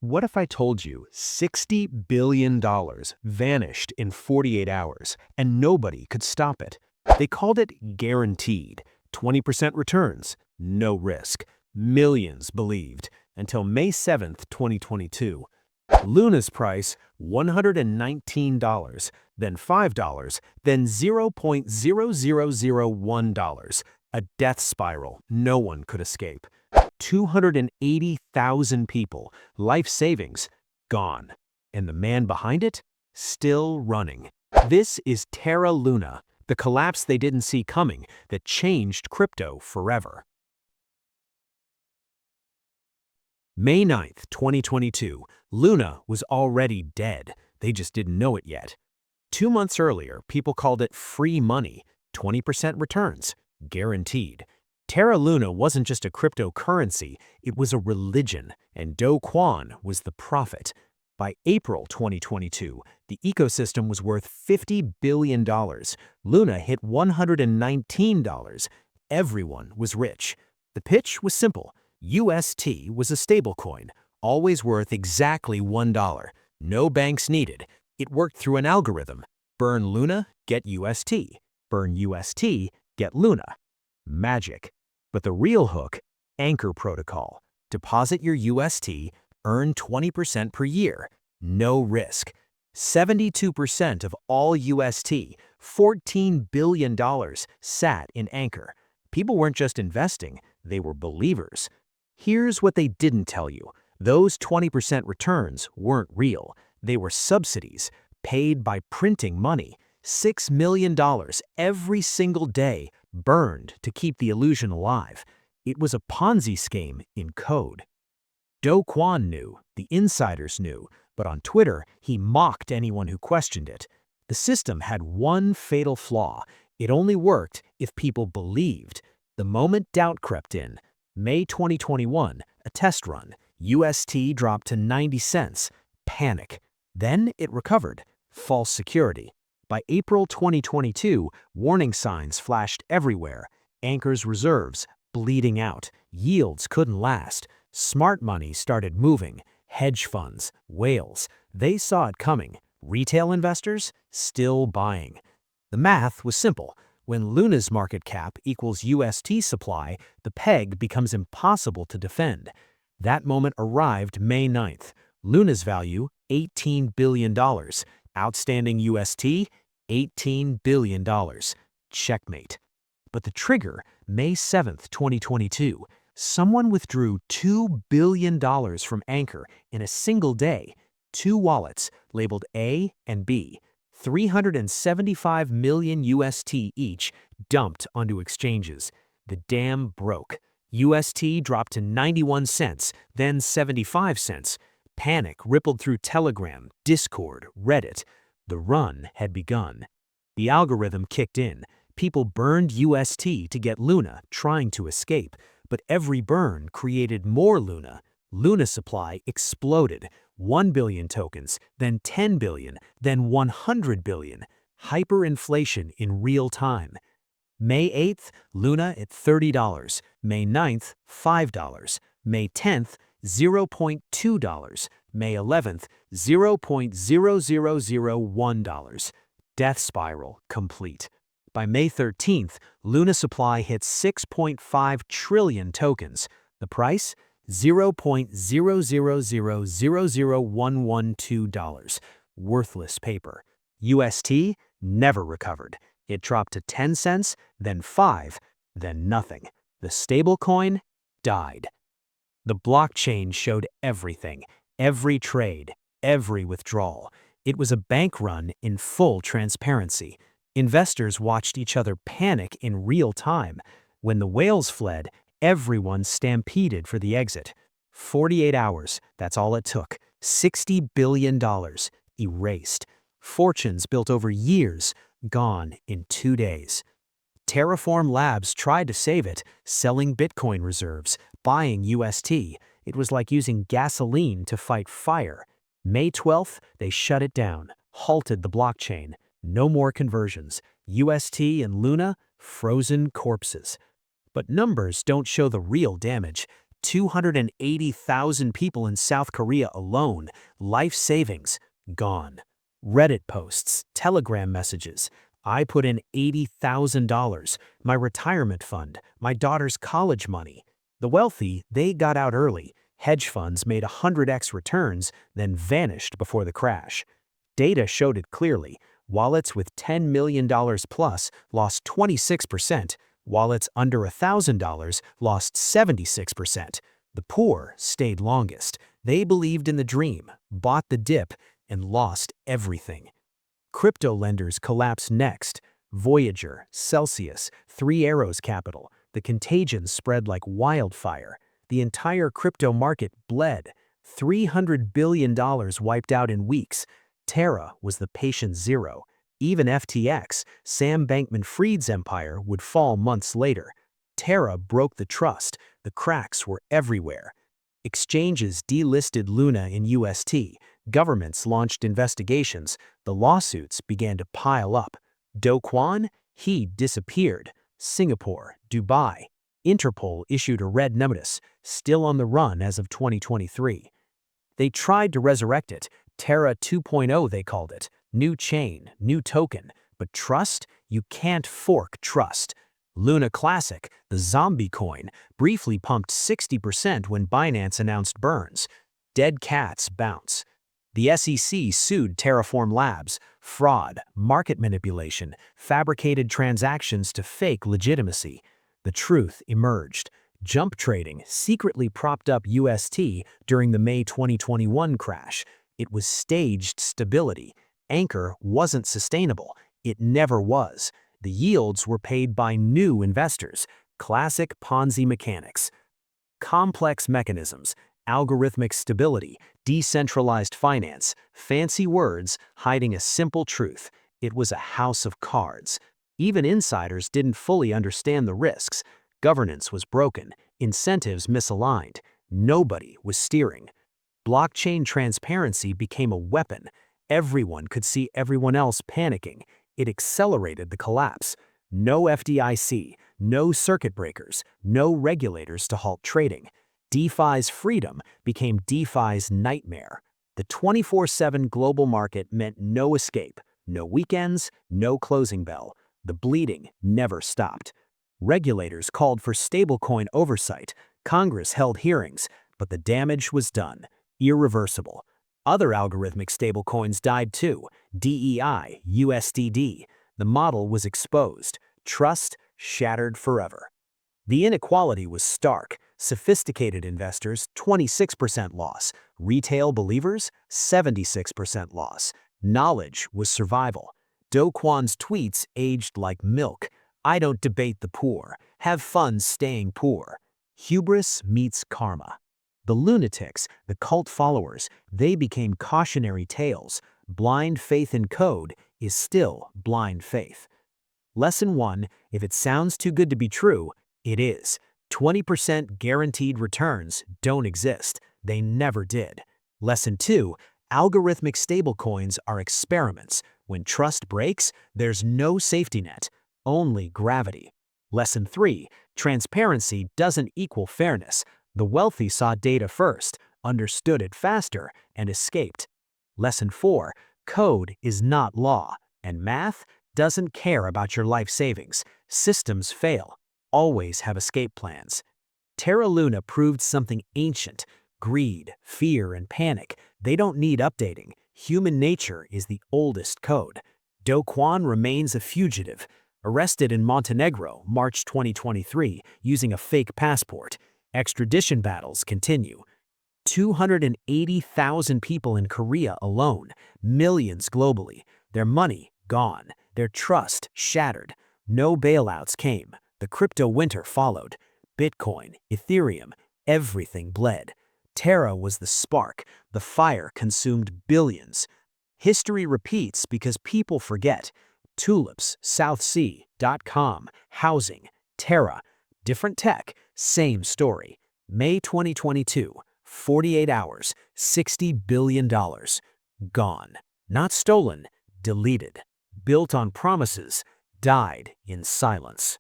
What if I told you $60 billion vanished in 48 hours and nobody could stop it? They called it guaranteed. 20% returns, no risk. Millions believed until May 7th, 2022. Luna's price, $119, then $5, then $0.0001. A death spiral no one could escape. 280,000 people, life savings, gone. And the man behind it, still running. This is Terra Luna, the collapse they didn't see coming that changed crypto forever. May 9th, 2022, Luna was already dead. They just didn't know it yet. 2 months earlier, people called it free money, 20% returns, guaranteed. Terra Luna wasn't just a cryptocurrency, it was a religion, and Do Kwon was the prophet. By April 2022, the ecosystem was worth $50 billion. Luna hit $119. Everyone was rich. The pitch was simple. UST was a stablecoin, always worth exactly $1. No banks needed. It worked through an algorithm. Burn Luna, get UST. Burn UST, get Luna. Magic. But the real hook, Anchor Protocol. Deposit your UST, earn 20% per year. No risk. 72% of all UST, $14 billion, sat in Anchor. People weren't just investing, they were believers. Here's what they didn't tell you. Those 20% returns weren't real. They were subsidies, paid by printing money. $6 million every single day, burned to keep the illusion alive. It was a Ponzi scheme in code. Do Kwon knew, the insiders knew, but on Twitter, he mocked anyone who questioned it. The system had one fatal flaw. It only worked if people believed. The moment doubt crept in, May 2021, a test run, UST dropped to 90 cents. Panic. Then it recovered. False security. By April 2022, warning signs flashed everywhere. Anchor's reserves bleeding out. Yields couldn't last. Smart money started moving. Hedge funds, whales, they saw it coming. Retail investors, still buying. The math was simple. When Luna's market cap equals UST supply, the peg becomes impossible to defend. That moment arrived May 9th. Luna's value, $18 billion. Outstanding UST, $18 billion. Checkmate. But the trigger, May 7th, 2022, someone withdrew $2 billion from Anchor in a single day. 2 wallets, labeled A and B, 375 million UST each, dumped onto exchanges. The dam broke. UST dropped to 91 cents, then 75 cents. Panic rippled through Telegram, Discord, Reddit. The run had begun. The algorithm kicked in. People burned UST to get Luna, trying to escape. But every burn created more Luna. Luna supply exploded. 1 billion tokens, then 10 billion, then 100 billion. Hyperinflation in real time. May 8th, Luna at $30. May 9th, $5. May 10th, $0.2. May 11th, $0.0001. Death spiral complete. By May 13th, Luna supply hit 6.5 trillion tokens. The price? $0.000001112. Worthless paper. UST never recovered. It dropped to 10 cents, then 5, then nothing. The stablecoin died. The blockchain showed everything, every trade, every withdrawal. It was a bank run in full transparency. Investors watched each other panic in real time. When the whales fled, everyone stampeded for the exit. 48 hours, that's all it took. $60 billion, erased. Fortunes built over years, gone in 2 days. Terraform Labs tried to save it, selling Bitcoin reserves, buying UST. It was like using gasoline to fight fire. May 12th, they shut it down, halted the blockchain. No more conversions. UST and Luna, frozen corpses. But numbers don't show the real damage. 280,000 people in South Korea alone, life savings gone. Reddit posts, Telegram messages. I put in $80,000, my retirement fund, my daughter's college money. The wealthy, they got out early. Hedge funds made 100x returns, then vanished before the crash. Data showed it clearly. Wallets with $10 million plus lost 26%. Wallets under $1,000 lost 76%. The poor stayed longest. They believed in the dream, bought the dip, and lost everything. Crypto lenders collapsed next. Voyager, Celsius, Three Arrows Capital. The contagion spread like wildfire. The entire crypto market bled. $300 billion wiped out in weeks. Terra was the patient zero. Even FTX, Sam Bankman-Fried's empire, would fall months later. Terra broke the trust. The cracks were everywhere. Exchanges delisted Luna in UST. Governments launched investigations. The lawsuits began to pile up. Do Kwon? He disappeared. Singapore, Dubai. Interpol issued a red notice, still on the run as of 2023. They tried to resurrect it. Terra 2.0 they called it. New chain, new token. But trust? You can't fork trust. Luna Classic, the zombie coin, briefly pumped 60% when Binance announced burns. Dead cats bounce. The SEC sued Terraform Labs. Fraud, market manipulation, fabricated transactions to fake legitimacy. The truth emerged. Jump trading secretly propped up UST during the May 2021 crash. It was staged stability. Anchor wasn't sustainable. It never was. The yields were paid by new investors. Classic Ponzi mechanics. Complex mechanisms, algorithmic stability, decentralized finance, fancy words hiding a simple truth. It was a house of cards. Even insiders didn't fully understand the risks. Governance was broken, incentives misaligned. Nobody was steering. Blockchain transparency became a weapon. Everyone could see everyone else panicking. It accelerated the collapse. No FDIC, no circuit breakers, no regulators to halt trading. DeFi's freedom became DeFi's nightmare. The 24/7 global market meant no escape, no weekends, no closing bell. The bleeding never stopped. Regulators called for stablecoin oversight. Congress held hearings, but the damage was done. Irreversible. Other algorithmic stablecoins died too. DEI, USDD. The model was exposed. Trust shattered forever. The inequality was stark. Sophisticated investors, 26% loss. Retail believers, 76% loss. Knowledge was survival. Do Kwon's tweets aged like milk. I don't debate the poor. Have fun staying poor. Hubris meets karma. The lunatics, the cult followers, they became cautionary tales. Blind faith in code is still blind faith. Lesson 1, if it sounds too good to be true, it is. 20% guaranteed returns don't exist. They never did. Lesson 2, algorithmic stablecoins are experiments. When trust breaks, there's no safety net, only gravity. Lesson 3, transparency doesn't equal fairness. The wealthy saw data first, understood it faster, and escaped. Lesson 4, code is not law, and math doesn't care about your life savings. Systems fail. Always have escape plans. Terra Luna proved something ancient. Greed, fear, and panic, they don't need updating. Human nature is the oldest code. Do Kwon remains a fugitive. Arrested in Montenegro, March 2023, using a fake passport. Extradition battles continue. 280,000 people in Korea alone, millions globally. Their money gone, their trust shattered. No bailouts came. The crypto winter followed. Bitcoin, Ethereum, everything bled. Terra was the spark. The fire consumed billions. History repeats because people forget. Tulips, Southsea.com, housing, Terra, different tech, same story. May 2022, 48 hours, $60 billion. Gone. Not stolen, deleted. Built on promises, died in silence.